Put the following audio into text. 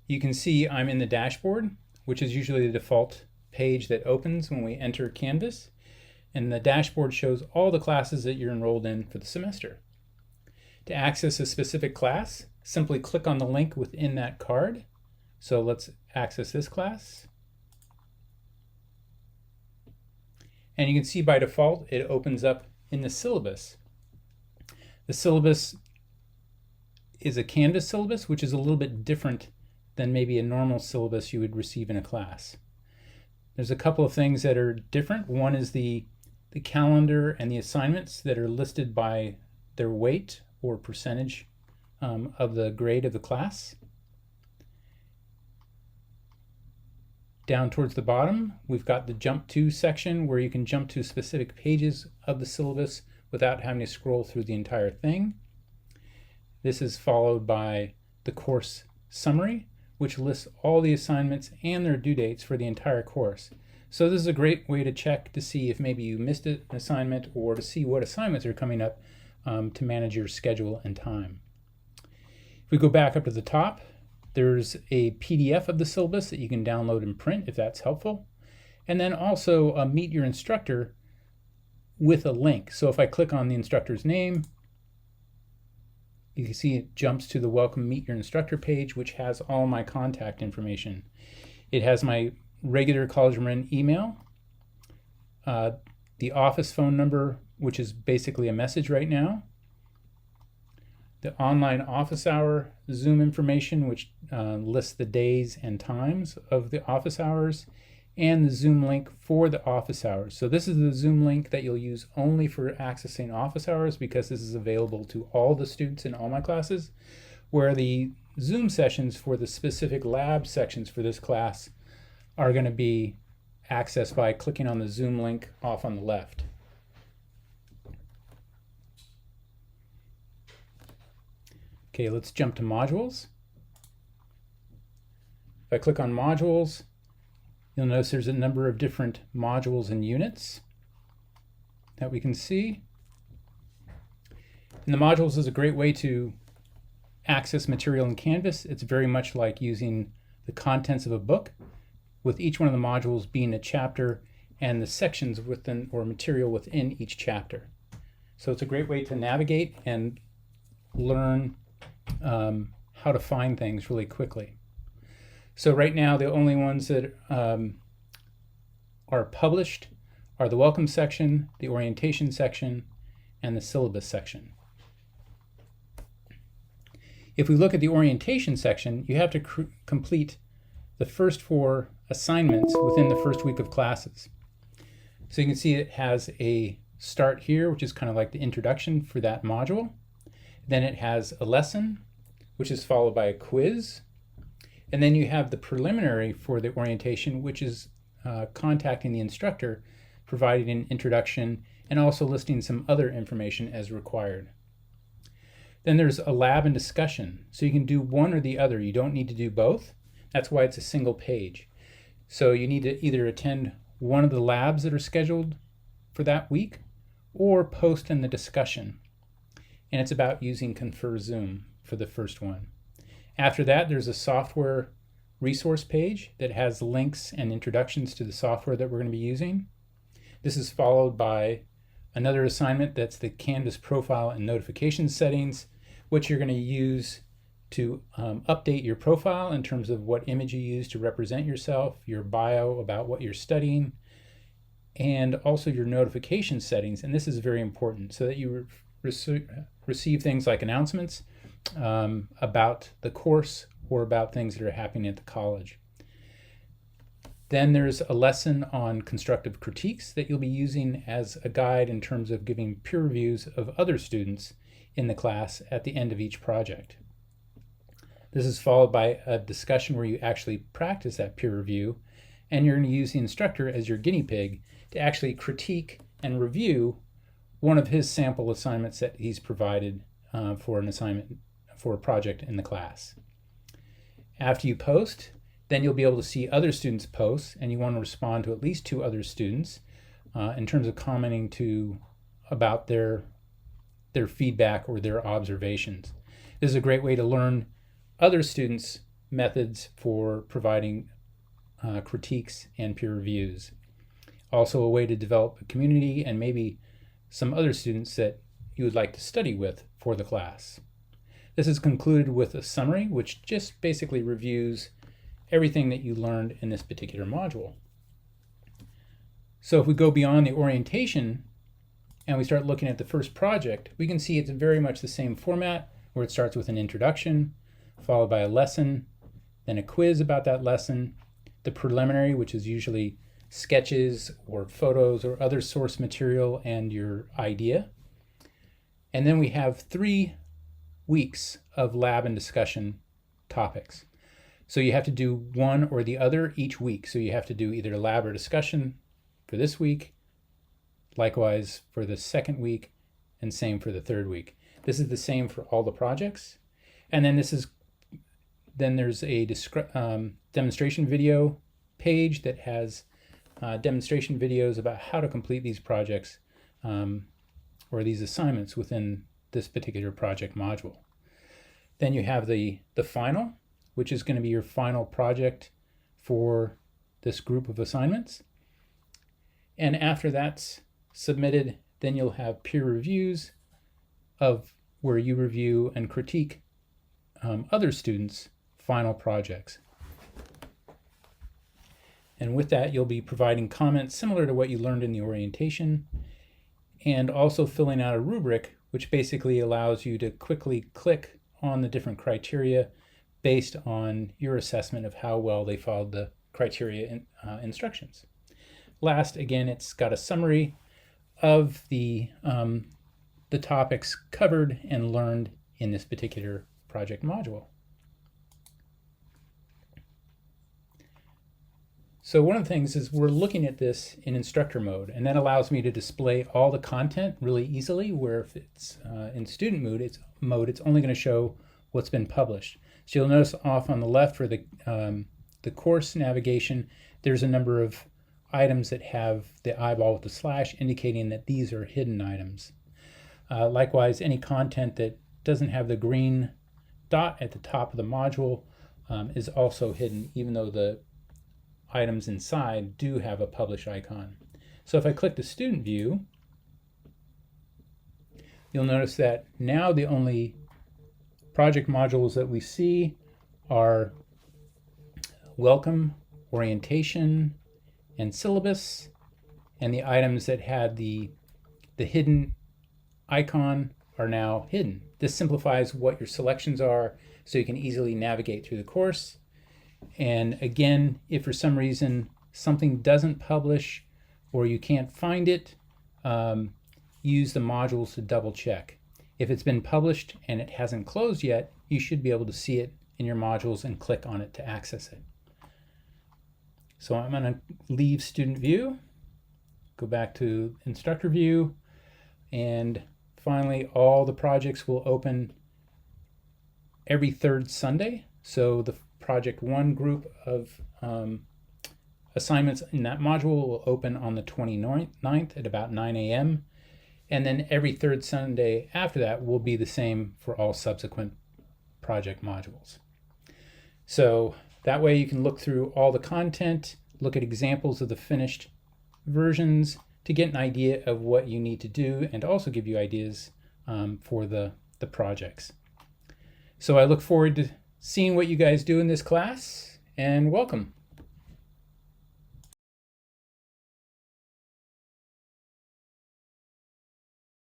You can see I'm in the dashboard, which is usually the default page that opens when we enter Canvas. And the dashboard shows all the classes that you're enrolled in for the semester. To access a specific class, simply click on the link within that card. So let's access this class. And you can see by default, it opens up in the syllabus. The syllabus is a Canvas syllabus, which is a little bit different than maybe a normal syllabus you would receive in a class. There's a couple of things that are different. One is the calendar and the assignments that are listed by their weight or percentage of the grade of the class. Down towards the bottom, we've got the Jump To section where you can jump to specific pages of the syllabus without having to scroll through the entire thing. This is followed by the course summary, which lists all the assignments and their due dates for the entire course. So this is a great way to check to see if maybe you missed an assignment or to see what assignments are coming up to manage your schedule and time. If we go back up to the top, there's a PDF of the syllabus that you can download and print if that's helpful. And then also Meet Your Instructor with a link. So if I click on the instructor's name, you can see it jumps to the Welcome Meet Your Instructor page, which has all my contact information. It has my regular College Marin email, the office phone number, which is basically a message right now, the online office hour Zoom information, which lists the days and times of the office hours, and the Zoom link for the office hours. So this is the Zoom link that you'll use only for accessing office hours, because this is available to all the students in all my classes, where the Zoom sessions for the specific lab sections for this class are going to be accessed by clicking on the Zoom link off on the left. Okay, let's jump to modules. If I click on modules, you'll notice there's a number of different modules and units that we can see. And the modules is a great way to access material in Canvas. It's very much like using the contents of a book, with each one of the modules being a chapter and the sections within or material within each chapter. So it's a great way to navigate and learn how to find things really quickly. So right now, the only ones that are published are the Welcome section, the Orientation section, and the Syllabus section. If we look at the Orientation section, you have to complete the first 4 assignments within the first week of classes. So you can see it has a start here, which is kind of like the introduction for that module. Then it has a lesson, which is followed by a quiz. And then you have the preliminary for the orientation, which is contacting the instructor, providing an introduction, and also listing some other information as required. Then there's a lab and discussion. So you can do one or the other. You don't need to do both. That's why it's a single page. So you need to either attend one of the labs that are scheduled for that week or post in the discussion. And it's about using Confer Zoom for the first one. After that, there's a software resource page that has links and introductions to the software that we're going to be using. This is followed by another assignment that's the Canvas profile and notification settings, which you're going to use to update your profile in terms of what image you use to represent yourself, your bio about what you're studying, and also your notification settings. And this is very important so that you receive things like announcements about the course or about things that are happening at the college. Then there's a lesson on constructive critiques that you'll be using as a guide in terms of giving peer reviews of other students in the class at the end of each project. This is followed by a discussion where you actually practice that peer review, and you're going to use the instructor as your guinea pig to actually critique and review one of his sample assignments that he's provided for an assignment for a project in the class. After you post, then you'll be able to see other students' posts, and you want to respond to at least 2 other students in terms of commenting about their feedback or their observations. This is a great way to learn other students' methods for providing critiques and peer reviews. Also a way to develop a community and maybe some other students that you would like to study with for the class. This is concluded with a summary, which just basically reviews everything that you learned in this particular module. So if we go beyond the orientation and we start looking at the first project, we can see it's very much the same format, where it starts with an introduction, followed by a lesson, then a quiz about that lesson, the preliminary, which is usually sketches or photos or other source material and your idea. And then we have 3 weeks of lab and discussion topics. So you have to do one or the other each week. So you have to do either a lab or discussion for this week, likewise for the second week, and same for the third week. This is the same for all the projects. And then there's a demonstration video page that has demonstration videos about how to complete these projects or these assignments within this particular project module. Then you have the final, which is going to be your final project for this group of assignments. And after that's submitted, then you'll have peer reviews of where you review and critique other students' final projects. And with that, you'll be providing comments similar to what you learned in the orientation, and also filling out a rubric, which basically allows you to quickly click on the different criteria based on your assessment of how well they followed the criteria instructions. Last, again, it's got a summary of the topics covered and learned in this particular project module. So one of the things is we're looking at this in instructor mode, and that allows me to display all the content really easily, where if it's in student mode, it's only going to show what's been published. So you'll notice off on the left for the course navigation, there's a number of items that have the eyeball with the slash indicating that these are hidden items. Likewise, any content that doesn't have the green dot at the top of the module is also hidden, even though the items inside do have a publish icon. So if I click the student view, you'll notice that now the only project modules that we see are welcome, orientation, and syllabus, and the items that had the hidden icon are now hidden. This simplifies what your selections are so you can easily navigate through the course. And again, if for some reason something doesn't publish or you can't find it, use the modules to double check. If it's been published and it hasn't closed yet, you should be able to see it in your modules and click on it to access it. So I'm going to leave student view, go back to instructor view, and finally all the projects will open every third Sunday. So the project 1 group of assignments in that module will open on the 29th at about 9 a.m. And then every third Sunday after that will be the same for all subsequent project modules. So that way you can look through all the content, look at examples of the finished versions to get an idea of what you need to do, and also give you ideas for the projects. So I look forward to seeing what you guys do in this class, and welcome.